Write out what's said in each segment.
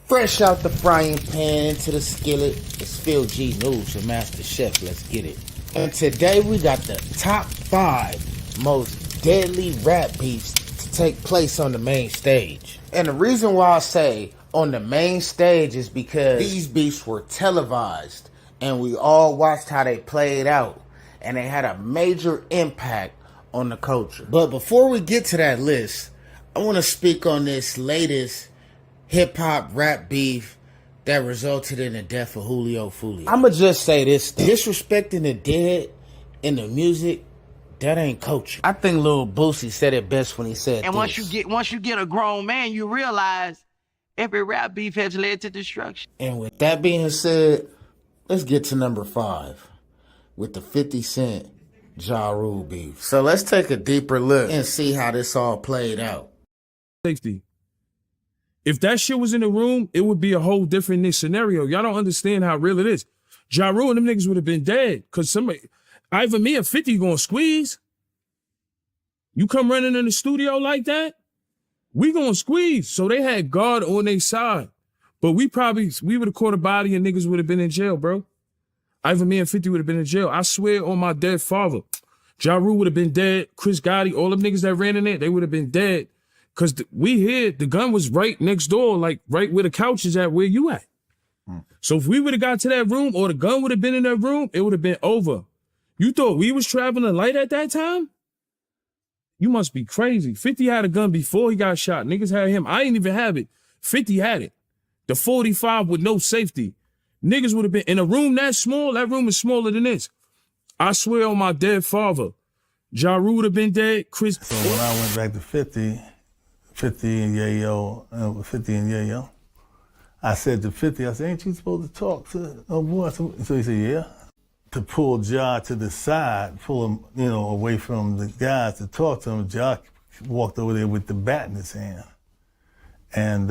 Fresh out the frying pan into the skillet, it's fieldgnews with Master Chef. Let's get it. And today we got the top 5 most deadly rap beefs to take place on the main stage. And the reason why I say on the main stage is because these beefs were televised and we all watched how they played out, and they had a major impact on the culture. But before we get to that list, I want to speak on this latest hip-hop rap beef that resulted in the death of Julio Fulio. I'ma just say this: disrespecting the dead in the music, that ain't culture. I think Lil Boosie said it best when he said and this. once you get a grown man, you realize every rap beef has led to destruction. And with that being said, let's get to number 5 with the 50 Cent Ja Rule beef. So let's take a deeper look and see how this all played out. Safety. If that shit was in the room, it would be a whole different scenario. Y'all don't understand how real it is. Ja Rule and them niggas would have been dead. Cause either me or 50 gonna squeeze. You come running in the studio like that, we gonna squeeze. So they had God on their side. But we would have caught a body and niggas would have been in jail, bro. Either me and 50 would have been in jail. I swear on my dead father. Ja Rule would have been dead. Chris Gotti, all them niggas that ran in there, they would have been dead. Cause the gun was right next door, like right where the couch is at, where you at. So if we would have got to that room or the gun would have been in that room, it would have been over. You thought we was traveling light at that time? You must be crazy. 50 had a gun before he got shot. Niggas had him. I didn't even have it. 50 had it. The 45 with no safety. Niggas would have been in a room that small. That room is smaller than this. I swear on my dead father. Ja Rule would have been dead. Chris. So when I went back to 50 and Yayo, I said to 50, I said, ain't you supposed to talk to a boy? So he said, yeah. To pull Ja to the side, pull him, away from the guys to talk to him, Ja walked over there with the bat in his hand. And,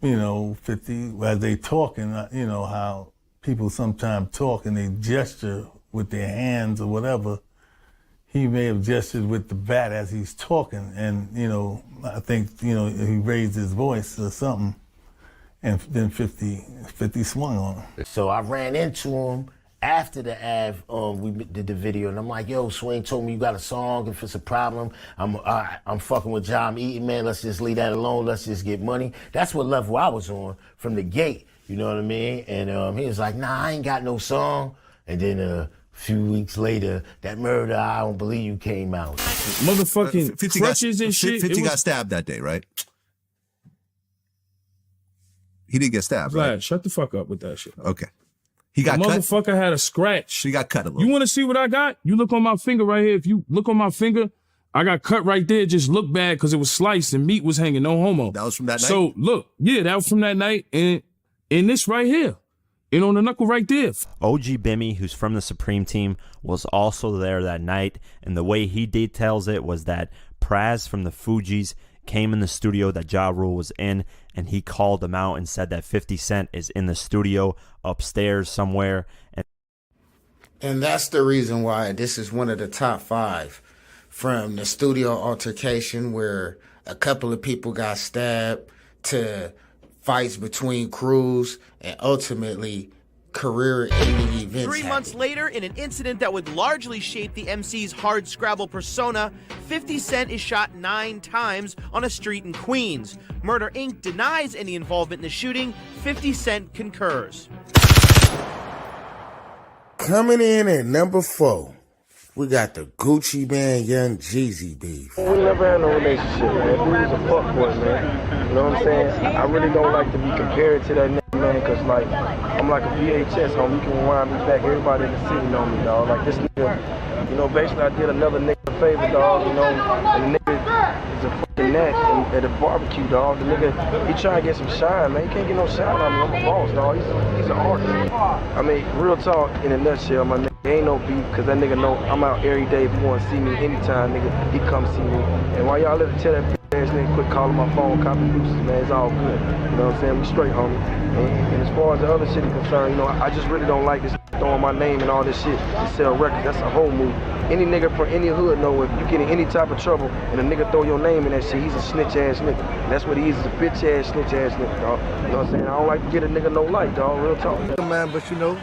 50, as they talking, how people sometimes talk and they gesture with their hands or whatever. He may have gestured with the bat as he's talking, and, I think, he raised his voice or something, and then 50 swung on him. So I ran into him after the we did the video, and I'm like, yo, Swing told me you got a song. If it's a problem, I'm fucking with Ja, I'm eating, man. Let's just leave that alone. Let's just get money. That's what level I was on from the gate, you know what I mean? And he was like, nah, I ain't got no song. And then few weeks later, that Murder, I Don't Believe You came out. Motherfucking 50 crutches and shit. 50 got stabbed that day, right? He did get stabbed, right? Shut the fuck up with that shit. Okay. He got the cut? Motherfucker had a scratch. He got cut a little. You want to see what I got? You look on my finger right here. If you look on my finger, I got cut right there. Just look bad because it was sliced and meat was hanging. No homo. That was from that night? So, look. Yeah, that was from that night. And this right here. And on the knuckle right there. OG Bimmy, who's from the Supreme Team, was also there that night, and the way he details it was that Praz from the Fugees came in the studio that Ja Rule was in, and he called him out and said that 50 Cent is in the studio upstairs somewhere. And that's the reason why this is one of the top 5 from the studio altercation where a couple of people got stabbed to fights between crews, and ultimately career-ending events 3 months later, in an incident that would largely shape the MC's hardscrabble persona, 50 Cent is shot 9 times on a street in Queens. Murder, Inc. denies any involvement in the shooting. 50 Cent concurs. Coming in at number 4, we got the Gucci Man Young Jeezy beef. We never had no relationship, man. Dude was a fuckboy, man. You know what I'm saying? I really don't like to be compared to that nigga, man, because, like, I'm like a VHS, homie. You can rewind me back. Everybody in the city know me, dog. Like, this nigga, basically I did another nigga a favor, dog, and the nigga is a fucking gnat at a barbecue, dog. The nigga, he trying to get some shine, man. He can't get no shine on me. I'm a boss, dog. He's an artist. I mean, real talk, in a nutshell, my nigga. Ain't no beef, because that nigga know I'm out every day. If you want to see me anytime, nigga, he come see me. And while y'all let tell that ass nigga quit calling my phone, copy deuces, man, it's all good. You know what I'm saying? We straight, homie. And as far as the other shit is concerned, I just really don't like this throwing my name and all this shit to sell records. That's a whole move. any nigga from any hood know if you get in any type of trouble and a nigga throw your name in that shit, he's a snitch ass nigga. And that's what he is, a bitch ass snitch ass nigga, dog. You know what I'm saying? I don't like to get a nigga no light, dog. Real talk. Man, but you know,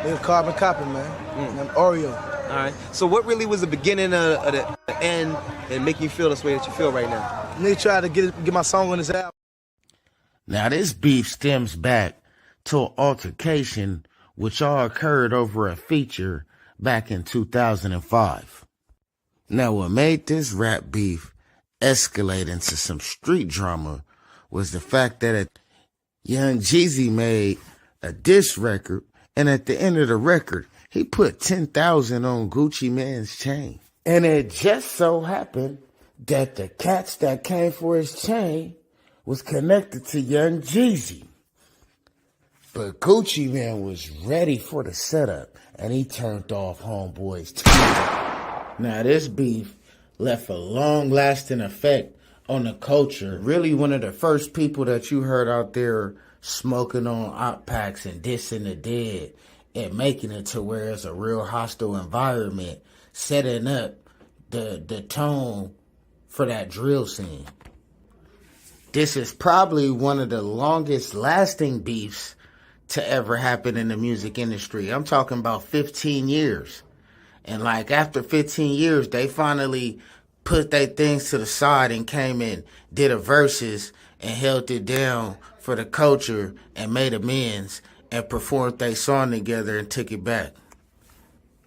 nigga carbon copy, man. I'm Oreo. All right. So what really was the beginning of the end and make you feel this way that you feel right now? Nigga tried to get my song on his album. Now this beef stems back to an altercation which all occurred over a feature back in 2005. Now what made this rap beef escalate into some street drama was the fact that young Jeezy made a diss record, and at the end of the record, he put 10,000 on Gucci Mane's chain. And it just so happened that the cats that came for his chain was connected to young Jeezy. But Gucci Mane was ready for the setup, and he turned off homeboy's TV. Now this beef left a long-lasting effect on the culture. Really one of the first people that you heard out there smoking on op packs and dissing the dead and making it to where it's a real hostile environment, setting up the tone for that drill scene. This is probably one of the longest lasting beefs to ever happen in the music industry. I'm talking about 15 years. And like after 15 years, they finally put their things to the side and came in, did a verses and held it down for the culture and made amends and performed their song together and took it back.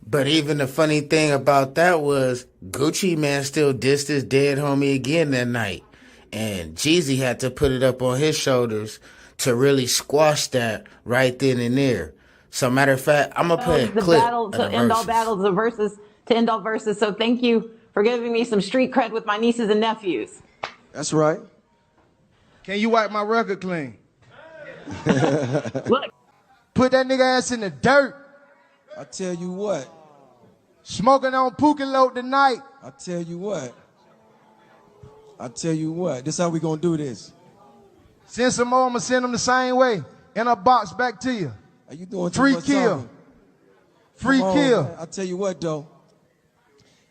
But even the funny thing about that was Gucci Mane still dissed his dead homie again that night. And Jeezy had to put it up on his shoulders to really squash that right then and there. So matter of fact, I'm gonna play a clip battle to end all battles, the verses to end all verses. So thank you for giving me some street cred with my nieces and nephews. That's right. Can you wipe my record clean? Look, Put that nigga ass in the dirt. I tell you what. Smoking on Pookie tonight. I tell you what. I tell you what. This how we gonna do this. Send some more, I'm gonna send them the same way. In a box back to you. Are you doing too Free much kill. talking? Free Come on, kill. man. I tell you what though.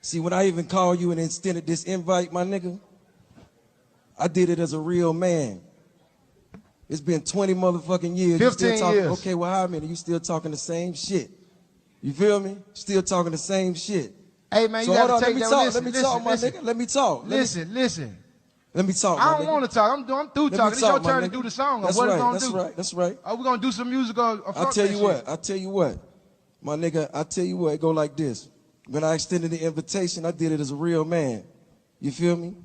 See, when I even called you and extended this invite, my nigga, I did it as a real man. It's been 20 motherfucking years. 15 you still talking, years. Okay, well, how many? You still talking the same shit. You feel me? Still talking the same shit. Hey, man, So you hold gotta on, take let me that. talk, Listen, let me talk, my listen. nigga. Let me talk. Listen. Let me talk, I my don't nigga. want to talk. I'm through Let me talking. It's talk, your my turn to nigga. do the song. That's What right, we gonna that's do? right, that's right. Are we gonna do some music or fuck I tell that you shit? what, I tell you what. My nigga, I tell you what, it go like this. When I extended the invitation, I did it as a real man. You feel me?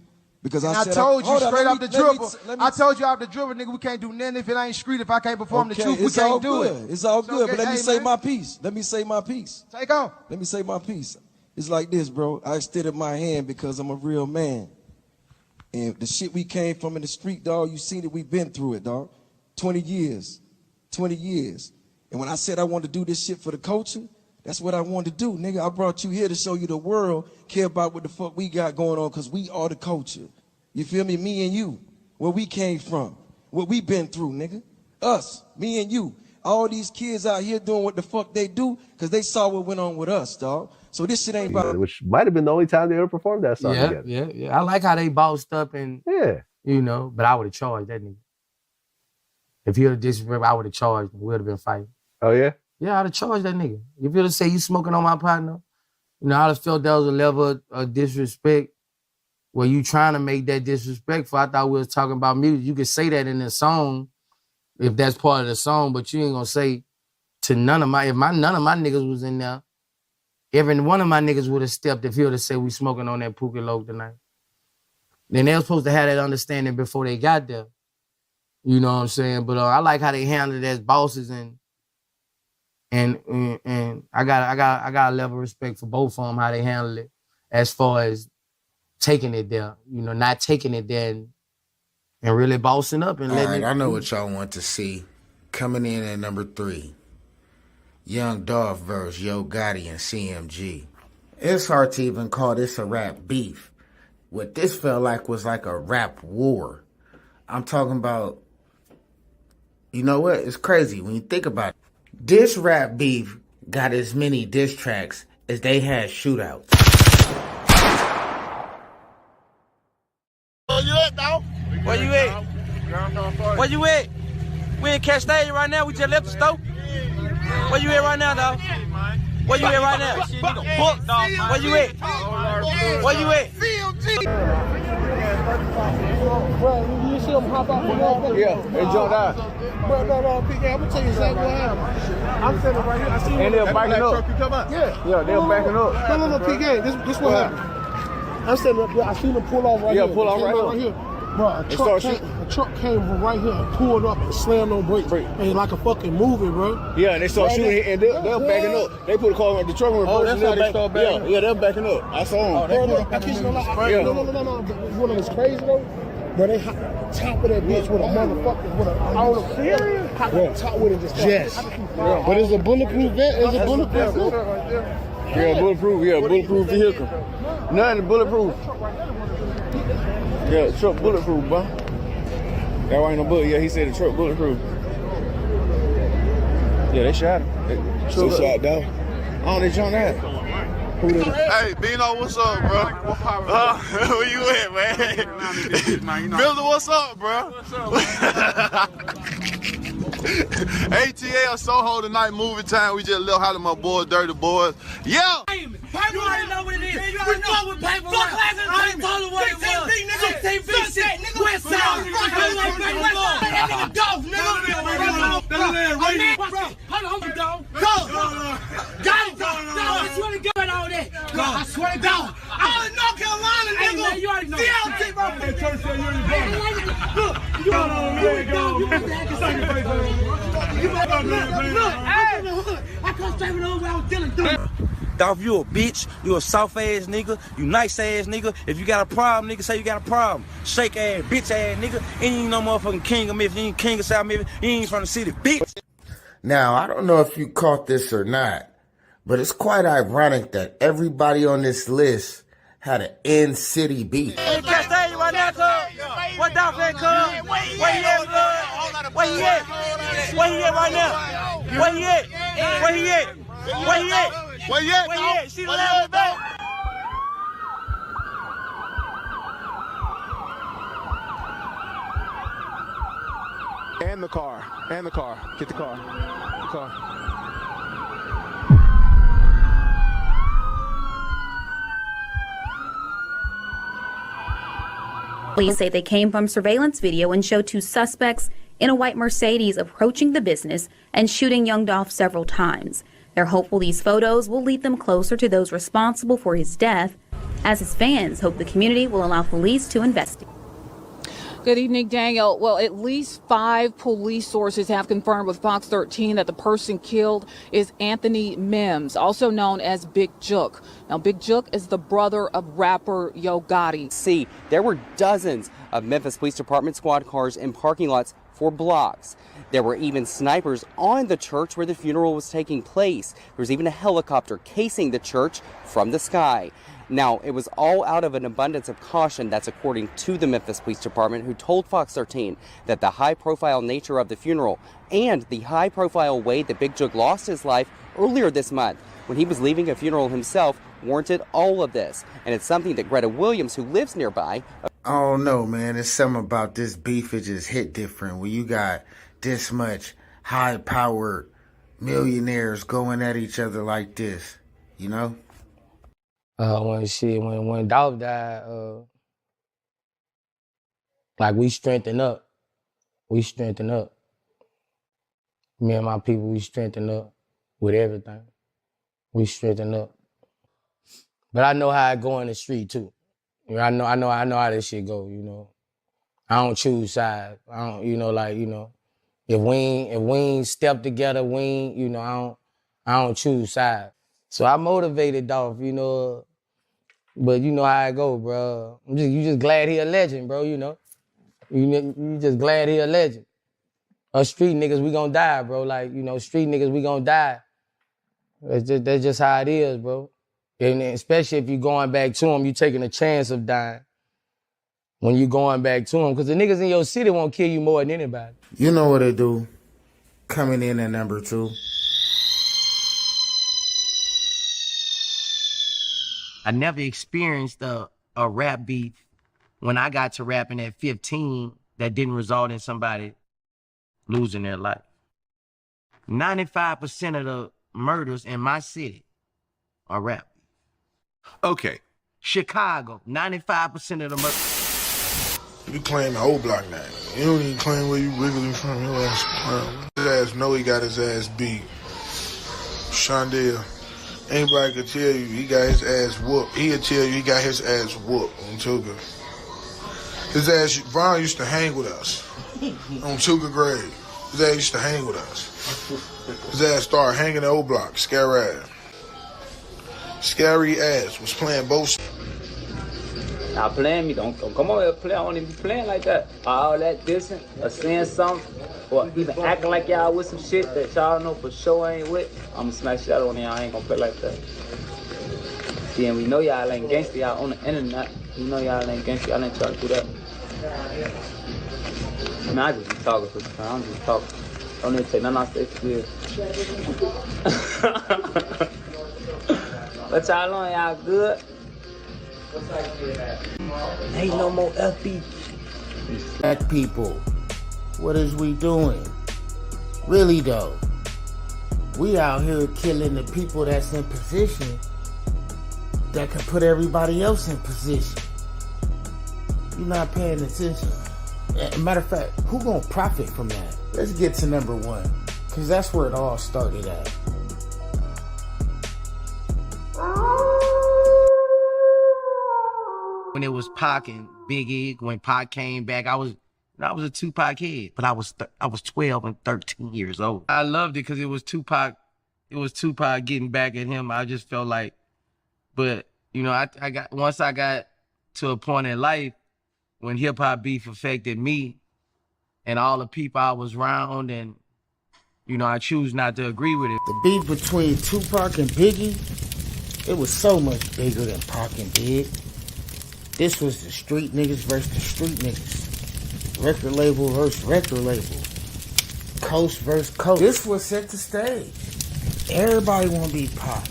Because And I I said, told you hold on, straight let off me- the let me- dribble. let me- I told you off the dribble, nigga, we can't do nothing if it ain't street. If I can't perform the truth, we it's all can't do good. it. It's all So, good, but let me hey, say man. my piece. Let me say my piece. Take off. Let me say my piece. It's like this, bro. I extended my hand because I'm a real man. And the shit we came from in the street, dog, you seen it, we been through it, dog. 20 years. 20 years. And when I said I wanted to do this shit for the culture, that's what I wanted to do, nigga. I brought you here to show you the world care about what the fuck we got going on, because we are the culture. You feel me? Me and you. Where we came from. What we been through, nigga. Us. Me and you. All these kids out here doing what the fuck they do because they saw what went on with us, dog. So this shit ain't about... Which might have been the only time they ever performed that song together. Yeah. I like how they bossed up and, you know, but I would have charged that nigga. If he would have disrespected, I would have charged him. We would have been fighting. Oh, yeah? Yeah, I'd have charged that nigga. If you'd have said you smoking on my partner, you know, I'd have felt that was a level of disrespect where you trying to make that disrespectful. I thought we was talking about music. You could say that in the song if that's part of the song, but you ain't gonna say to none of my niggas was in there, every one of my niggas would have stepped if he would have said we smoking on that Pookie Loc tonight. Then they were supposed to have that understanding before they got there. You know what I'm saying? But I like how they handled it as bosses and I got a level of respect for both of them, how they handle it as far as taking it there, you know, not taking it there and really bossing up and letting it. I know what y'all want to see. Coming in at number 3, Young Dolph versus Yo Gotti and CMG. It's hard to even call this a rap beef. What this felt like was like a rap war. I'm talking about, you know what? It's crazy when you think about it. This rap beef got as many diss tracks is they had shootouts. Where you at, dog? Where you at? Where you at? We in Cash Stadium right now. We just left the store. Where you at right now, dog? Where you at right now? Book, dog. Where you at? Where you at? Bro, you see them hop out from motherfucker? Yeah, they jumped out. Bro, no, PK, I'm gonna tell you exactly what happened. I'm standing right here. I see And they're backing up. Yeah, they're backing up. No, PK, this what happened. I'm standing up there. I seen them pull off right here. Yeah, pull off right here. Bro, a truck came from right here and pulled up and slammed on brakes. And like a fucking movie, bro. Yeah, and they started shooting and they're backing up. They put a car on the truck in reverse. That's how they start backing up. Yeah, they're backing up. I saw them. Bro, I kid you not. No. What was crazy though? Bro, they hop on top of that bitch with a motherfucker, with a, all the fear. Hop on top with it just. Yes. But it's a bulletproof vest. It's a bulletproof vest. Yeah, bulletproof vehicle. Nothing bulletproof. Yeah, truck bulletproof, bro. That ain't no bullet. Yeah, he said the truck bulletproof. Yeah, they shot him. They shot down. Oh, they jumped out. Hey, Bino, what's up, bro? Where you at, man? Miller, what's up, bro? ATL Soho tonight, movie time. We just left hollering my boys, Dirty Boys. Yeah! You already know what it is. We fuck with paper. Fuck class and I told you what it was. 16 feet shit. West side. That nigga Dolph, nigga. Hold on, dog. Go. Got it, dog. I swear to God all that. I swear to God. All in North Carolina, nigga. You already know. DLT, bro. Look. You I come straight with those I was dealing. Dolph, you a bitch. You a soft ass nigga. You nice ass nigga. If you got a problem, nigga, say you got a problem. Shake ass, bitch ass nigga. You ain't no motherfucking king of Memphis. You ain't king of South Memphis. You ain't from the city, bitch. Now, I don't know if you caught this or not, but it's quite ironic that everybody on this list had an in-city beef. Hey, Cash Stadium right now, cuz. What Dolph at, cuz? Where he at, cuz? Where he at? Where he at right now? Where he at? Where he at? Where he at? Where you at, dog? See the last back? And the car. Get the car. Police say they came from surveillance video and show two suspects in a white Mercedes approaching the business and shooting young Dolph several times. They're hopeful these photos will lead them closer to those responsible for his death, as his fans hope the community will allow police to investigate. Good evening, Daniel. Well, at least 5 police sources have confirmed with Fox 13 that the person killed is Anthony Mims, also known as Big Jook. Now, Big Jook is the brother of rapper Yo Gotti. See, there were dozens of Memphis Police Department squad cars in parking lots for blocks. There were even snipers on the church where the funeral was taking place. There was even a helicopter casing the church from the sky. Now, it was all out of an abundance of caution. That's according to the Memphis Police Department, who told Fox 13 that the high-profile nature of the funeral and the high-profile way that Big Jook lost his life earlier this month when he was leaving a funeral himself warranted all of this. And it's something that Greta Williams, who lives nearby... I don't know, man. There's something about this beef. It just hit different. When you got this much high-powered millionaires going at each other like this, you know? When Dolph died, like we strengthened up. Me and my people, we strengthened up with everything. We strengthened up. But I know how it go in the street too. You know, I know how this shit go, you know. I don't choose sides. I don't, if we ain't step together, I don't choose sides. So I motivated Dolph, but you know how it go, bro. You just glad he a legend, bro, you know. You just glad he a legend. Us street niggas, we gonna die, bro. Street niggas, we gonna die. That's just how it is, bro. And especially if you going back to him, you taking a chance of dying when you going back to him. Because the niggas in your city won't kill you more than anybody. You know what they do. Coming in at number 2. I never experienced a rap beef when I got to rapping at 15 that didn't result in somebody losing their life. 95% of the murders in my city are rap. Okay. Chicago, 95% of the murders. You claim the old block name. You don't even claim where you originally from. Your ass clown. His ass know he got his ass beat. Shondell, anybody could tell you he got his ass whooped. He'll tell you he got his ass whooped on Tuga. His ass, Brian used to hang with us on Tuga grade. His ass used to hang with us. His ass started hanging the old block, scary ass. Scary ass was playing both. Now playing me, don't come over here play. I don't even be playing like that. All that dissing or saying something or even acting like y'all with some shit that y'all know for sure ain't with. I'ma smash y'all on y'all. I ain't gonna play like that. See, and we know y'all ain't gangsta. Y'all on the internet. We know y'all ain't gangsta. Y'all ain't trying to do that. I mean, I just be talking for the time. I'm just talking. Don't even take nothing I say for real. What y'all on? Y'all good? Ain't no more FB. Black people, what is we doing? Really though, we out here killing the people that's in position that can put everybody else in position. You're not paying attention. Matter of fact, who gonna profit from that? Let's get to number one, because that's where it all started at. When it was Pac and Biggie, when Pac came back, I was a Tupac kid, but I was 12 and 13 years old. I loved it because it was Tupac getting back at him. I just felt like, but you know, once I got to a point in life when hip hop beef affected me and all the people I was around, and you know, I choose not to agree with it. The beef between Tupac and Biggie, it was so much bigger than Pac and Big. This was the street niggas versus the street niggas. Record label versus record label. Coast versus coast. This was set the stage. Everybody want to be Pac.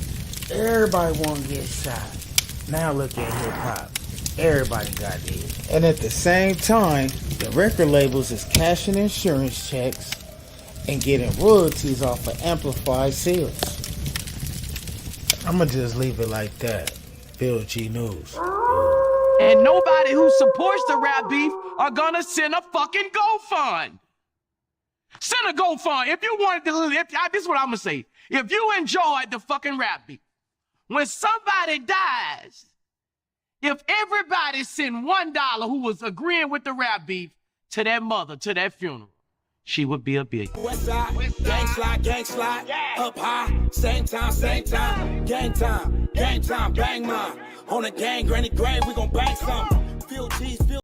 Everybody want to get shot. Now look at hip hop. Everybody got dead. And at the same time, the record labels is cashing insurance checks and getting royalties off of amplified sales. I'ma just leave it like that. fieldgnews. And nobody who supports the rap beef are gonna send a fucking GoFund. Send a GoFund. If you wanted to, this is what I'm gonna say. If you enjoyed the fucking rap beef, when somebody dies, if everybody sent $1 who was agreeing with the rap beef to that mother, to that funeral, she would be a billionaire. West side, gang slide, up high, same time, gang time, bang mine. On a gang, granny grave, we gon' bang some. Feel G's, feel